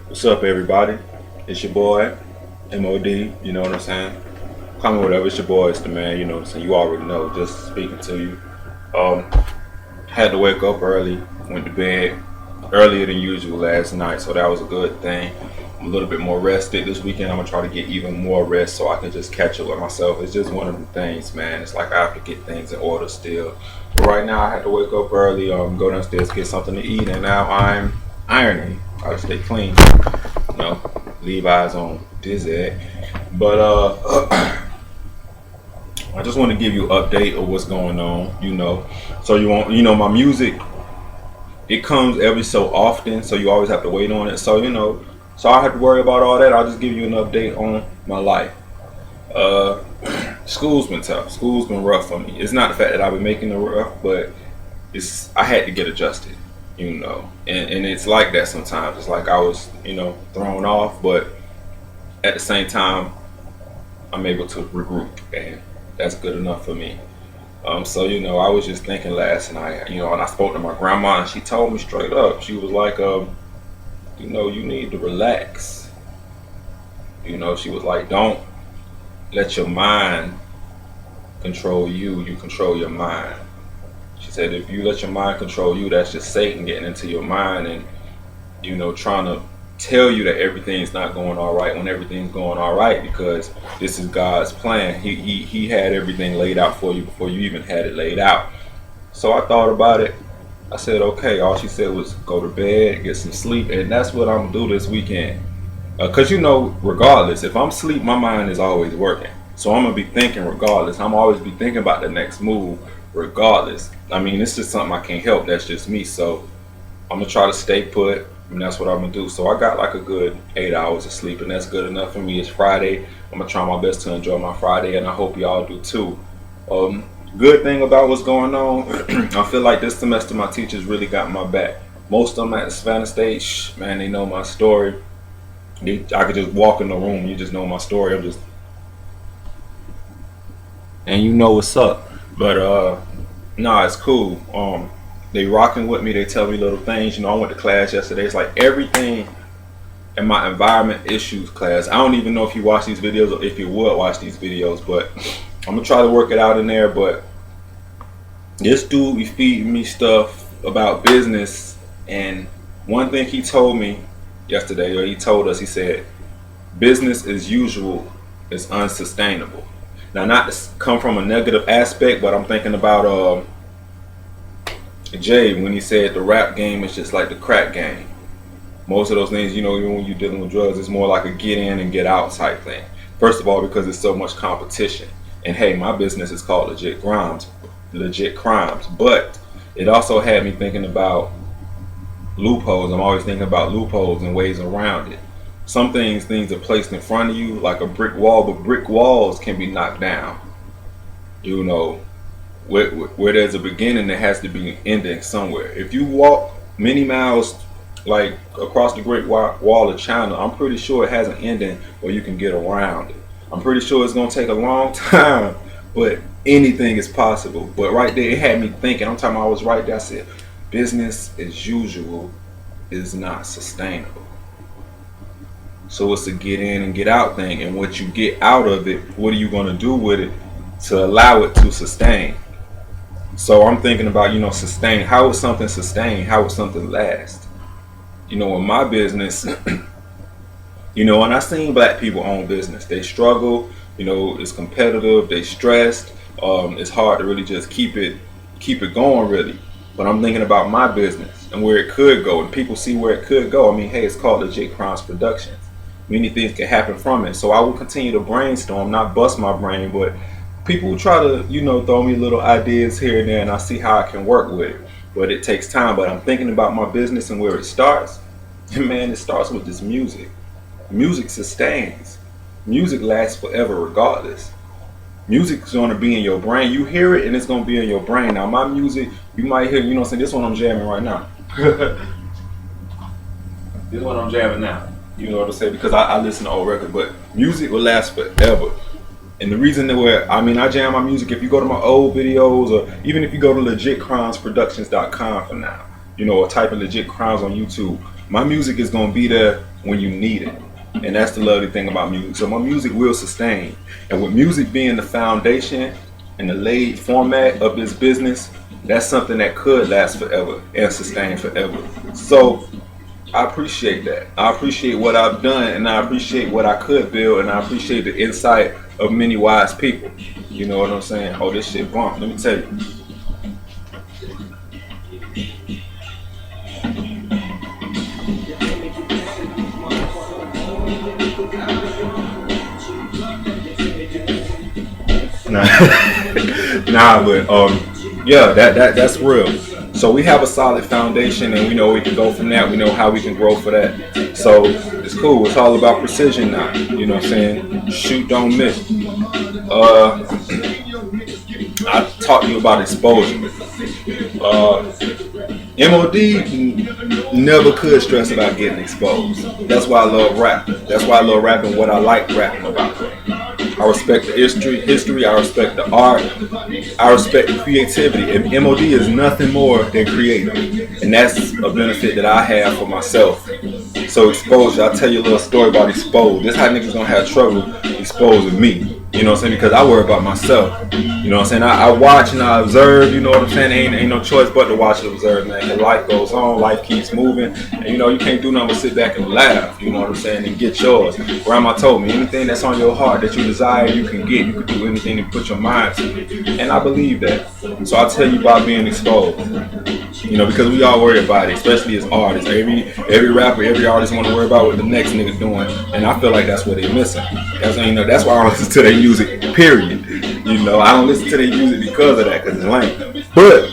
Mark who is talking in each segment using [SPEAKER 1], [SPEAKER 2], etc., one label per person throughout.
[SPEAKER 1] What's up, everybody? It's your boy, M.O.D. You know what I'm saying? Call me whatever. It's your boy. It's the man. You know what I'm saying? You already know. Just speaking to you. Um, Had to wake up early. Went to bed earlier than usual last night, so that was a good thing. I'm a little bit more rested this weekend. I'm gonna try to get even more rest so I can just catch up with myself. It's just one of the things, man. It's like I have to get things in order still. But right now, I had to wake up early. Go downstairs, get something to eat, and now I'm ironing. Gotta stay clean. No, Levi's on Dizzy. But I just want to give you an update of what's going on. So you want my music. It comes every so often, so you always have to wait on it. So I have to worry about all that. I'll just give you an update on my life. Uh, School's been tough. School's been rough for me. It's not the fact that I've been making it rough, but I had to get adjusted. And it's like that sometimes. It's like I was thrown off, but at the same time I'm able to regroup, and that's good enough for me. I was just thinking last night, and I spoke to my grandma, and she told me straight up. She was like, you need to relax. She was like, don't let your mind control you. You control your mind. She said, if you let your mind control you, that's just Satan getting into your mind and trying to tell you that everything's not going all right when everything's going all right, because this is God's plan. He had everything laid out for you before you even had it laid out. So I thought about it. I said, okay. All she said was go to bed, get some sleep, and that's what I'm gonna do this weekend. Cause regardless, if I'm asleep, my mind is always working. So I'm gonna be thinking regardless. I'm always be thinking about the next move regardless. I mean, it's just something I can't help. That's just me. So I'm gonna try to stay put, and that's what I'm gonna do. So I got like a good 8 hours of sleep, and that's good enough for me. It's Friday. I'm gonna try my best to enjoy my Friday, and I hope y'all do too. Good thing about what's going on, I feel like this semester my teachers really got my back. Most of them at the Savannah stage, man, they know my story. I could just walk in the room, you just know my story. And you know what's up. But nah, it's cool. They rocking with me. They tell me little things. I went to class yesterday. It's like everything in my environment issues class. I don't even know if you watch these videos or if you would watch these videos, but I'm gonna try to work it out in there. But this dude be feeding me stuff about business, and one thing he told me yesterday, or he told us, he said, business as usual is unsustainable. Now, not to come from a negative aspect, but I'm thinking about Jay when he said the rap game is just like the crack game. Most of those things, even when you're dealing with drugs, it's more like a get in and get out type thing. First of all, because there's so much competition. And hey, my business is called Legit Crimes. But it also had me thinking about loopholes. I'm always thinking about loopholes and ways around it. Some things are placed in front of you like a brick wall, but brick walls can be knocked down. Where there's a beginning, there has to be an ending somewhere. If you walk many miles like across the Great Wall of China, I'm pretty sure it has an ending where you can get around it. I'm pretty sure it's gonna take a long time, but anything is possible. But right there, it had me thinking. I'm talking about I was right there. I said, business as usual is not sustainable. So it's a get in and get out thing, and what you get out of it, what are you gonna do with it to allow it to sustain? So I'm thinking about, sustain. How would something sustain? How would something last? In my business, and I seen black people own business. They struggle. It's competitive. They stressed. It's hard to really just keep it going, really. But I'm thinking about my business and where it could go, and people see where it could go. I mean, hey, it's called Legit Crimes Productions. Many things can happen from it. So I will continue to brainstorm, not bust my brain, but people will try to, throw me little ideas here and there, and I see how I can work with it. But it takes time. But I'm thinking about my business and where it starts. And man, it starts with this music. Music sustains. Music lasts forever regardless. Music's going to be in your brain. You hear it and it's going to be in your brain. Now, my music, you might hear, this one I'm jamming right now. This one I'm jamming now. You know what I'm saying? Because I listen to old records, but music will last forever. And the reason that I jam my music, if you go to my old videos, or even if you go to legitcrimesproductions.com for now, or type in Legit Crimes on YouTube, My music is gonna be there when you need it. And that's the lovely thing about music. So my music will sustain. And with music being the foundation and the laid format of this business, that's something that could last forever and sustain forever. So I appreciate that. I appreciate what I've done, and I appreciate what I could build, and I appreciate the insight of many wise people. You know what I'm saying? Oh, this shit bump. Let me tell you. Nah, but yeah, that's real. So we have a solid foundation, and we know we can go from that. We know how we can grow for that. So it's cool. It's all about precision now. You know what I'm saying? Shoot, don't miss. I talked to you about exposure. M.O.D never could stress about getting exposed. That's why I love rap. That's why I love rapping what I like rapping about. I respect the history. I respect the art. I respect the creativity. And M.O.D is nothing more than creative. And that's a benefit that I have for myself. So exposure, I'll tell you a little story about exposure. This how niggas gonna have trouble exposing me. You know what I'm saying? Because I worry about myself. You know what I'm saying? I watch and I observe. You know what I'm saying? Ain't no choice but to watch and observe, man. And life goes on. Life keeps moving. And you know, you can't do nothing but sit back and laugh. You know what I'm saying? And get yours. Grandma told me, anything that's on your heart that you desire, you can get. You can do anything you put your mind to. And I believe that. So I tell you about being exposed. You know, because we all worry about it, especially as artists. Every rapper, every artist want to worry about what the next nigga doing, and I feel like that's what they're missing. That's why I don't listen to their music. Period. You know, I don't listen to their music because of that, because it's lame. But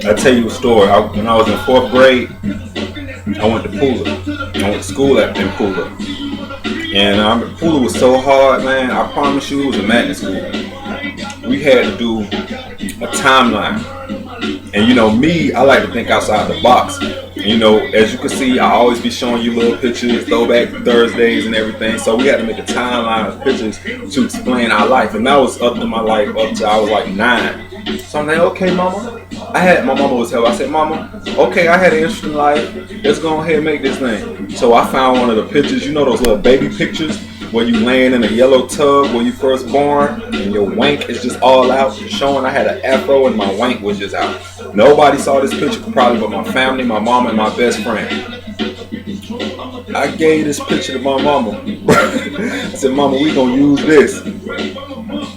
[SPEAKER 1] I tell you a story. When I was in 4th grade, I went to Pula. I went to school in Pula, and Pula was so hard, man. I promise you, it was a magnet school. We had to do a timeline. And you know me, I like to think outside the box. And, you know, as you can see, I always be showing you little pictures, throwback Thursdays and everything. So we had to make a timeline of pictures to explain our life. And that was up to my life up to I was like 9. So I'm like, okay, mama. My mama was helping. I said, mama, okay, I had an interesting life. Let's go ahead and make this thing. So I found one of the pictures, you know those little baby pictures where you laying in a yellow tub when you first born and your wank is just all out, showing I had an afro and my wank was just out. Nobody saw this picture probably but my family, my mom, and my best friend. I gave this picture to my mama. I said, mama, we gonna use this.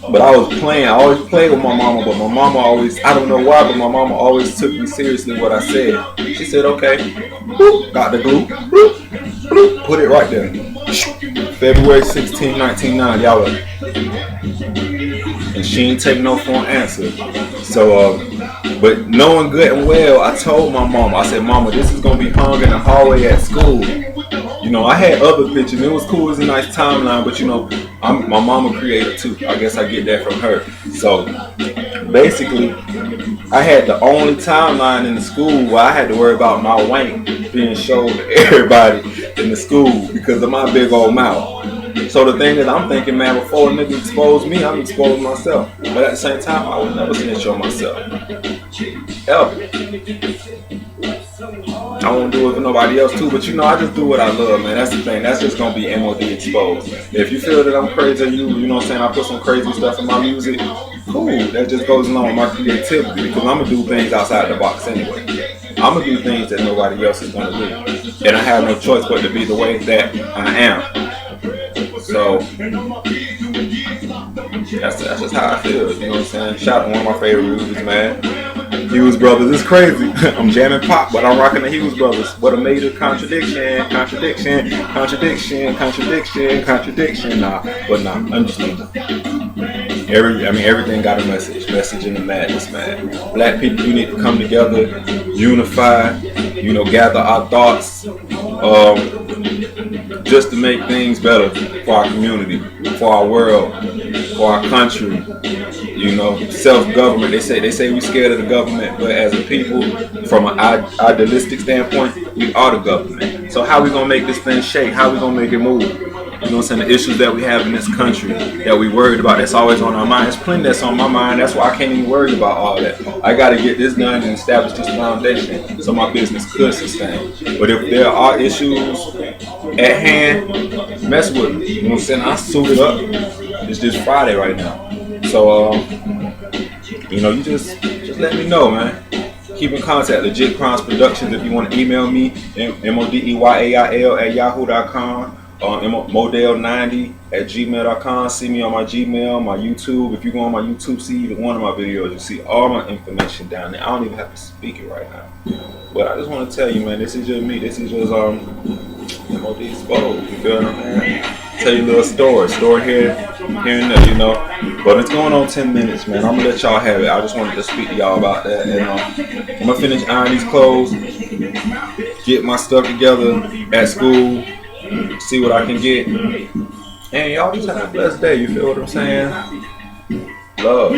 [SPEAKER 1] But I was playing. I always played with my mama, but my mama always, I don't know why, but my mama always took me seriously what I said. She said, okay, boop, got the glue, boop, boop, put it right there. February 16, 1990, y'all up. And she ain't take no for an answer. So, but knowing good and well, I told my mama, I said, mama, this is going to be hung in the hallway at school. You know, I had other pictures. It was cool. It was a nice timeline. But, you know, my mama created too. I guess I get that from her. So, basically, I had the only timeline in the school where I had to worry about my wank being shown to everybody in the school because of my big old mouth. So the thing is, I'm thinking, man, before a nigga expose me, I'm exposing myself. But at the same time, I would never snitch on myself. Ever. I won't do it for nobody else too, but you know, I just do what I love, man. That's the thing. That's just gonna be M.O.D exposed. If you feel that I'm crazy, you know what I'm saying, I put some crazy stuff in my music, cool. That just goes along with my creativity because I'm gonna do things outside the box anyway. I'm gonna do things that nobody else is gonna do. And I have no choice but to be the way that I am. So that's just how I feel, you know what I'm saying? Shout out to one of my favorite movies, man. Hughes Brothers, it's crazy. I'm jamming pop, but I'm rocking the Hughes Brothers. What a major contradiction. Nah, understand. Everything got a message in the madness, man. Black people, we need to come together, unify, you know, gather our thoughts, just to make things better for our community, for our world, for our country. You know, self-government. They say we scared of the government, but as a people, from an idealistic standpoint, we are the government. So how we gonna make this thing shake? How we gonna make it move? You know what I'm saying? The issues that we have in this country that we worried about, that's always on our mind. It's plenty that's on my mind. That's why I can't even worry about all that. I got to get this done and establish this foundation so my business could sustain. But if there are issues at hand, mess with me. You know what I'm saying? I suited up. It's just Friday right now. So, you know, you just let me know, man. Keep in contact. Legit Crimes Productions. If you want to email me, MODEYAIL@yahoo.com. Model90@gmail.com. See me on my Gmail, my YouTube. If you go on my YouTube, see either one of my videos, you see all my information down there. I don't even have to speak it right now. But I just want to tell you, man, this is just me. This is just M.O.D exposed. You feel what I'm saying? Tell you a little story here and there, you know. But it's going on 10 minutes, man. I'm gonna let y'all have it. I just wanted to speak to y'all about that. And I'm gonna finish ironing these clothes, get my stuff together at school, see what I can get. And y'all just have a blessed day. You feel what I'm saying? Love.